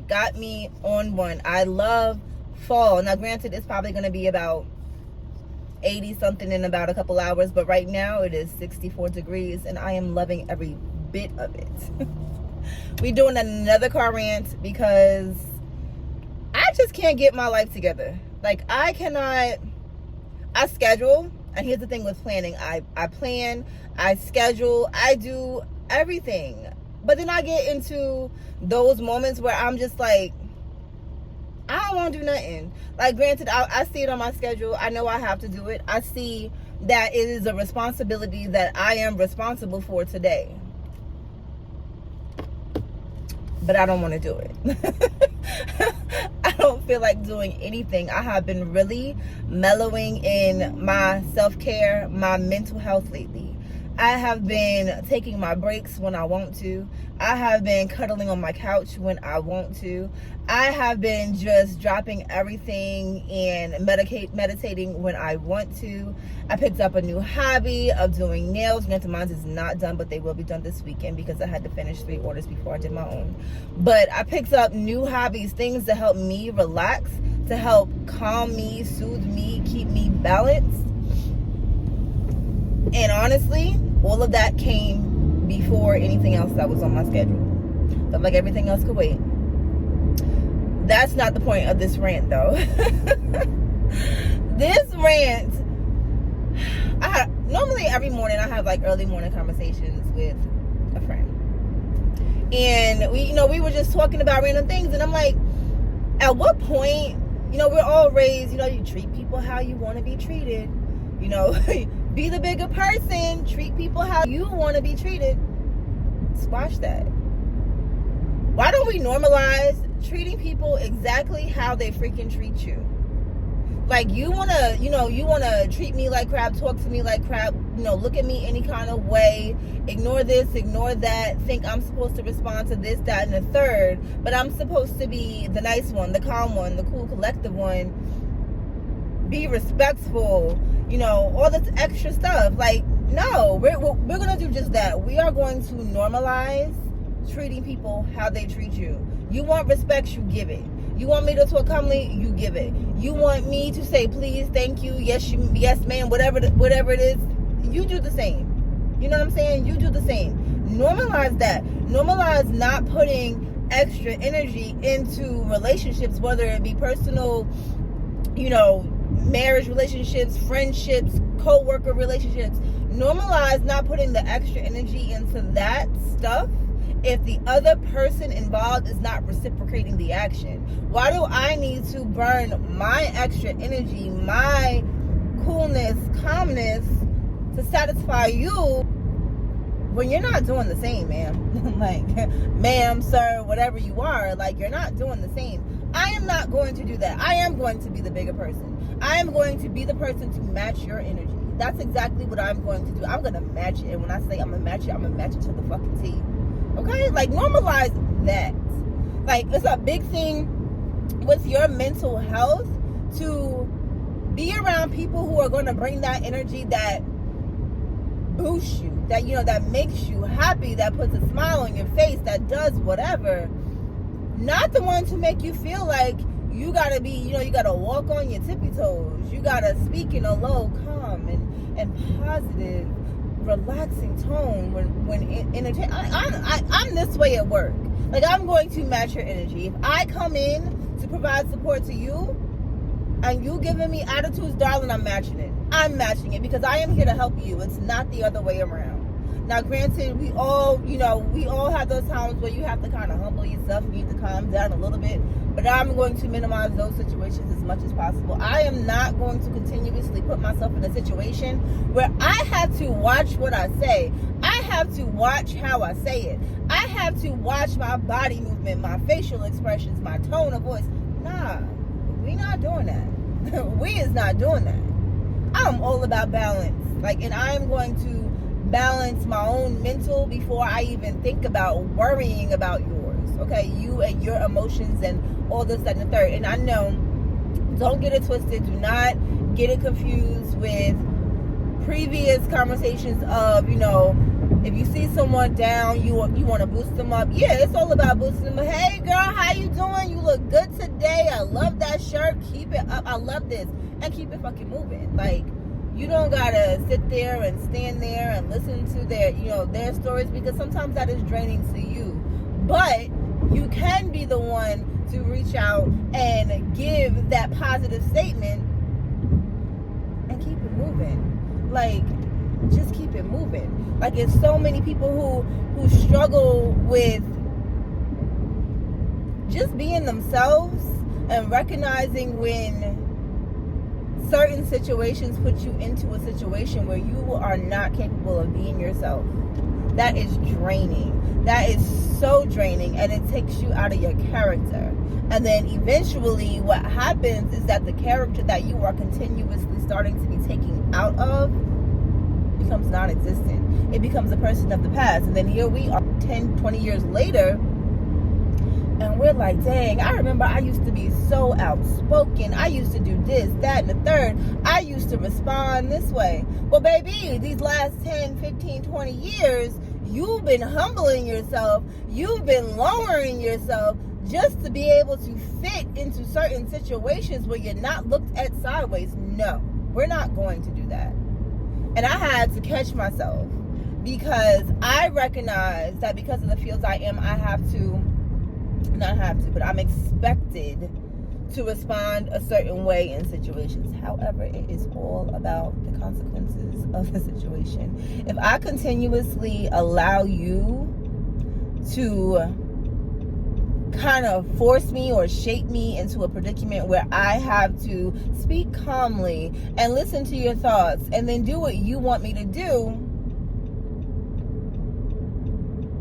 Got me on one. I love fall. Now granted, it's probably going to be about 80 something in about a couple hours, but right now it is 64 degrees and I am loving every bit of it. We're doing another car rant because I just can't get my life together. Like I schedule, and here's the thing with planning. I plan, I schedule, I do everything. But then I get into those moments where I'm just like, I don't want to do nothing. Like, granted, I see it on my schedule. I know I have to do it. I see that it is a responsibility that I am responsible for today. But I don't want to do it. I don't feel like doing anything. I have been really mellowing in my self-care, my mental health lately. I have been taking my breaks when I want to. I have been cuddling on my couch when I want to. I have been just dropping everything and meditating when I want to. I picked up a new hobby of doing nails. Granted, mine is not done, but they will be done this weekend because I had to finish 3 orders before I did my own. But I picked up new hobbies, things to help me relax, to help calm me, soothe me, keep me balanced. And honestly, all of that came before anything else that was on my schedule. Felt like everything else could wait. That's not the point of this rant, though. This rant, normally every morning I have like early morning conversations with a friend. And we were just talking about random things. And I'm like, at what point, we're all raised, you treat people how you want to be treated. Be the bigger person, treat people how you want to be treated. Squash that. Why don't we normalize treating people exactly how they freaking treat you? Like, you want to treat me like crap, talk to me like crap, look at me any kind of way, ignore this, ignore that, think I'm supposed to respond to this, that, and the third, but I'm supposed to be the nice one, the calm one, the cool, collective one, be respectful, all this extra stuff. Like, no, we're going to do just that. We are going to normalize treating people how they treat you. You want respect, you give it. You want me to talk calmly, you give it. You want me to say please, thank you, yes ma'am, whatever it is, you do the same. You know what I'm saying? You do the same. Normalize that. Normalize not putting extra energy into relationships, whether it be personal, marriage relationships, friendships, co-worker relationships. Normalize not putting the extra energy into that stuff if the other person involved is not reciprocating the action. Why do I need to burn my extra energy, my coolness, calmness to satisfy you when you're not doing the same, ma'am? Like, ma'am, sir, whatever you are, like, you're not doing the same. I am not going to do that. I am going to be the bigger person. I am going to be the person to match your energy. That's exactly what I'm going to do. I'm going to match it. And when I say I'm going to match it, I'm going to match it to the fucking T. Okay? Like, normalize that. Like, it's a big thing with your mental health to be around people who are going to bring that energy that boosts you, that, that makes you happy, that puts a smile on your face, that does whatever. Not the ones who make you feel like you gotta be, you gotta walk on your tippy toes. You gotta speak in a low, calm, and positive, relaxing tone when entertaining. I'm this way at work. Like, I'm going to match your energy. If I come in to provide support to you, and you giving me attitudes, darling, I'm matching it. I'm matching it because I am here to help you. It's not the other way around. Now, granted, we all have those times where you have to kind of humble yourself. You need to calm down a little bit. But I'm going to minimize those situations as much as possible. I am not going to continuously put myself in a situation where I have to watch what I say. I have to watch how I say it. I have to watch my body movement, my facial expressions, my tone of voice. Nah, we not doing that. We is not doing that. I'm all about balance. And I am going to balance my own mental before I even think about worrying about yours. okay? You and your emotions and all this, that, and the third. And I know, don't get it twisted. Do not get it confused with previous conversations of, if you see someone down, you want to boost them up. Yeah, it's all about boosting them up. Hey, girl, how you doing? You look good today. I love that shirt. Keep it up. I love this. And keep it fucking moving. Like, you don't gotta sit there and stand there and listen to their stories, because sometimes that is draining to you. But you can be the one to reach out and give that positive statement and keep it moving. Like, just keep it moving. Like, it's so many people who struggle with just being themselves and recognizing when certain situations put you into a situation where you are not capable of being yourself. That is draining. That is so draining, and it takes you out of your character. And then eventually what happens is that the character that you are continuously starting to be taken out of becomes non-existent. It becomes a person of the past. And then here we are 10, 20 years later, and we're like, dang, I remember I used to be so outspoken. I used to do this, that, and the third. I used to respond this way. Well, baby, these last 10, 15, 20 years, you've been humbling yourself. You've been lowering yourself just to be able to fit into certain situations where you're not looked at sideways. No, we're not going to do that. And I had to catch myself, because I recognize that because of the fields I am, I'm expected to respond a certain way in situations. However, it is all about the consequences of the situation. If I continuously allow you to kind of force me or shape me into a predicament where I have to speak calmly and listen to your thoughts and then do what you want me to do,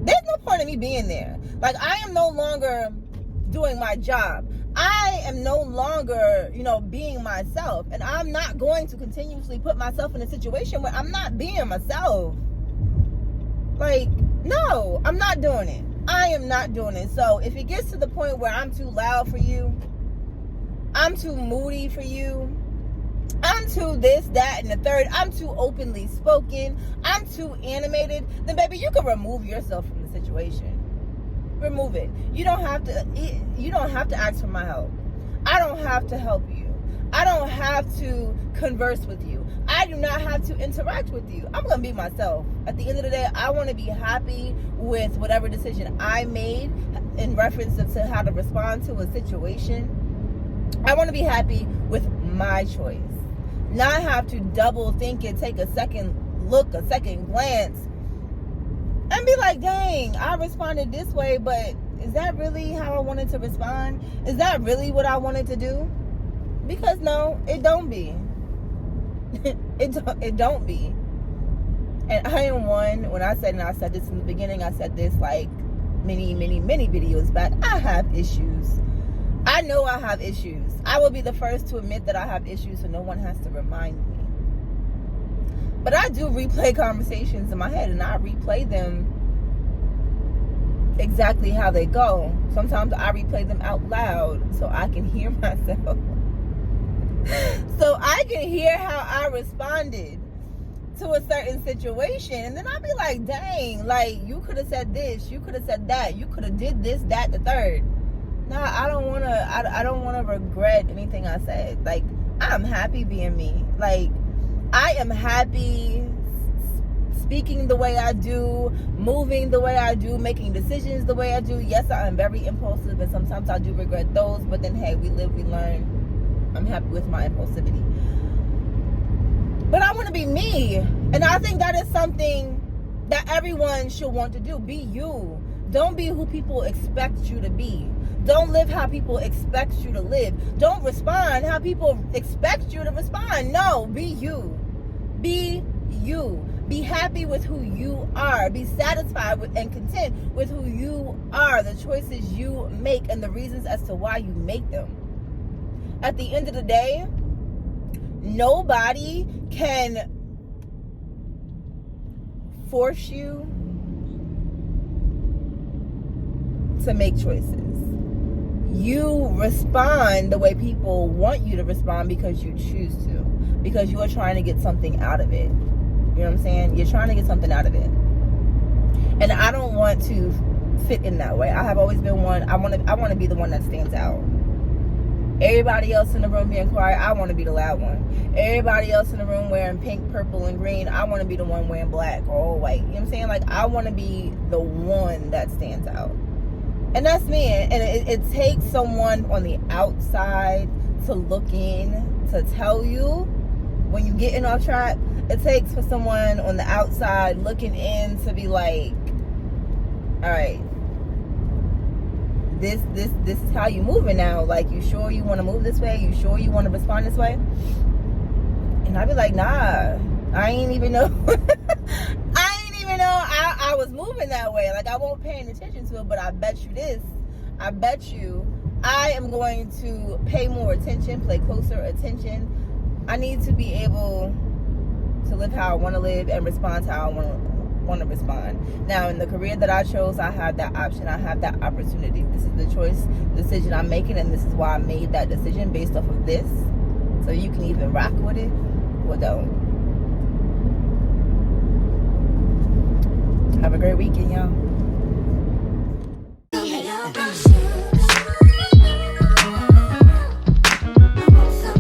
there's no point in me being there. Like, I am no longer doing my job. I am no longer, being myself. And I'm not going to continuously put myself in a situation where I'm not being myself. Like, no, I'm not doing it. I am not doing it. So if it gets to the point where I'm too loud for you, I'm too moody for you, I'm too this, that, and the third, I'm too openly spoken, I'm too animated, then baby, you can remove yourself from the situation. Remove it. You don't have to ask for my help. I don't have to help you. I don't have to converse with you. I do not have to interact with you. I'm going to be myself. At the end of the day, I want to be happy with whatever decision I made in reference to how to respond to a situation. I want to be happy with my choice. Not have to double think and take a second look, a second glance, and be like, dang, I responded this way, but is that really how I wanted to respond? Is that really what I wanted to do? Because no, it don't be. It don't be. And I am one, when I said this in the beginning, I said this like many videos back, I have issues. I know I have issues. I will be the first to admit that I have issues, so no one has to remind me. But I do replay conversations in my head, and I replay them exactly how they go. Sometimes I replay them out loud so I can hear myself. So I can hear how I responded to a certain situation. And then I'll be like, dang, like, you could have said this, you could have said that, you could have did this, that, the third. Nah, I don't want to regret anything I said. Like, I'm happy being me. Like, I am happy speaking the way I do, moving the way I do, making decisions the way I do. Yes, I am very impulsive, and sometimes I do regret those, but then, hey, we live, we learn. I'm happy with my impulsivity. But I want to be me, and I think that is something that everyone should want to do. Be you. Don't be who people expect you to be. Don't live how people expect you to live. Don't respond how people expect you to respond. No, be you. Be you. Be happy with who you are. Be satisfied with and content with who you are, the choices you make, and the reasons as to why you make them. At the end of the day, nobody can force you to make choices. You respond the way people want you to respond because you choose to, because you are trying to get something out of it. You know what I'm saying? You're trying to get something out of it. And I don't want to fit in that way. I have always been one. I want to be the one that stands out. Everybody else in the room being quiet, I want to be the loud one. Everybody else in the room wearing pink, purple, and green, I want to be the one wearing black or all white. You know what I'm saying? Like, I want to be the one that stands out. And that's me. And it takes someone on the outside to look in, to tell you when you getting off track. It takes for someone on the outside looking in to be like, all right, this is how you moving now. Like, you sure you want to move this way? You sure you want to respond this way? And I'd be like, nah, I ain't even know. I ain't even know I was moving that way. Like, I won't pay any attention to it, but I bet you this. I bet you I am going to pay more attention, play closer attention. I need to be able to live how I want to live and respond to how I want to respond. Now, in the career that I chose, I have that option. I have that opportunity. This is the decision I'm making, and this is why I made that decision based off of this. So you can either rock with it or don't. Have a great weekend, y'all.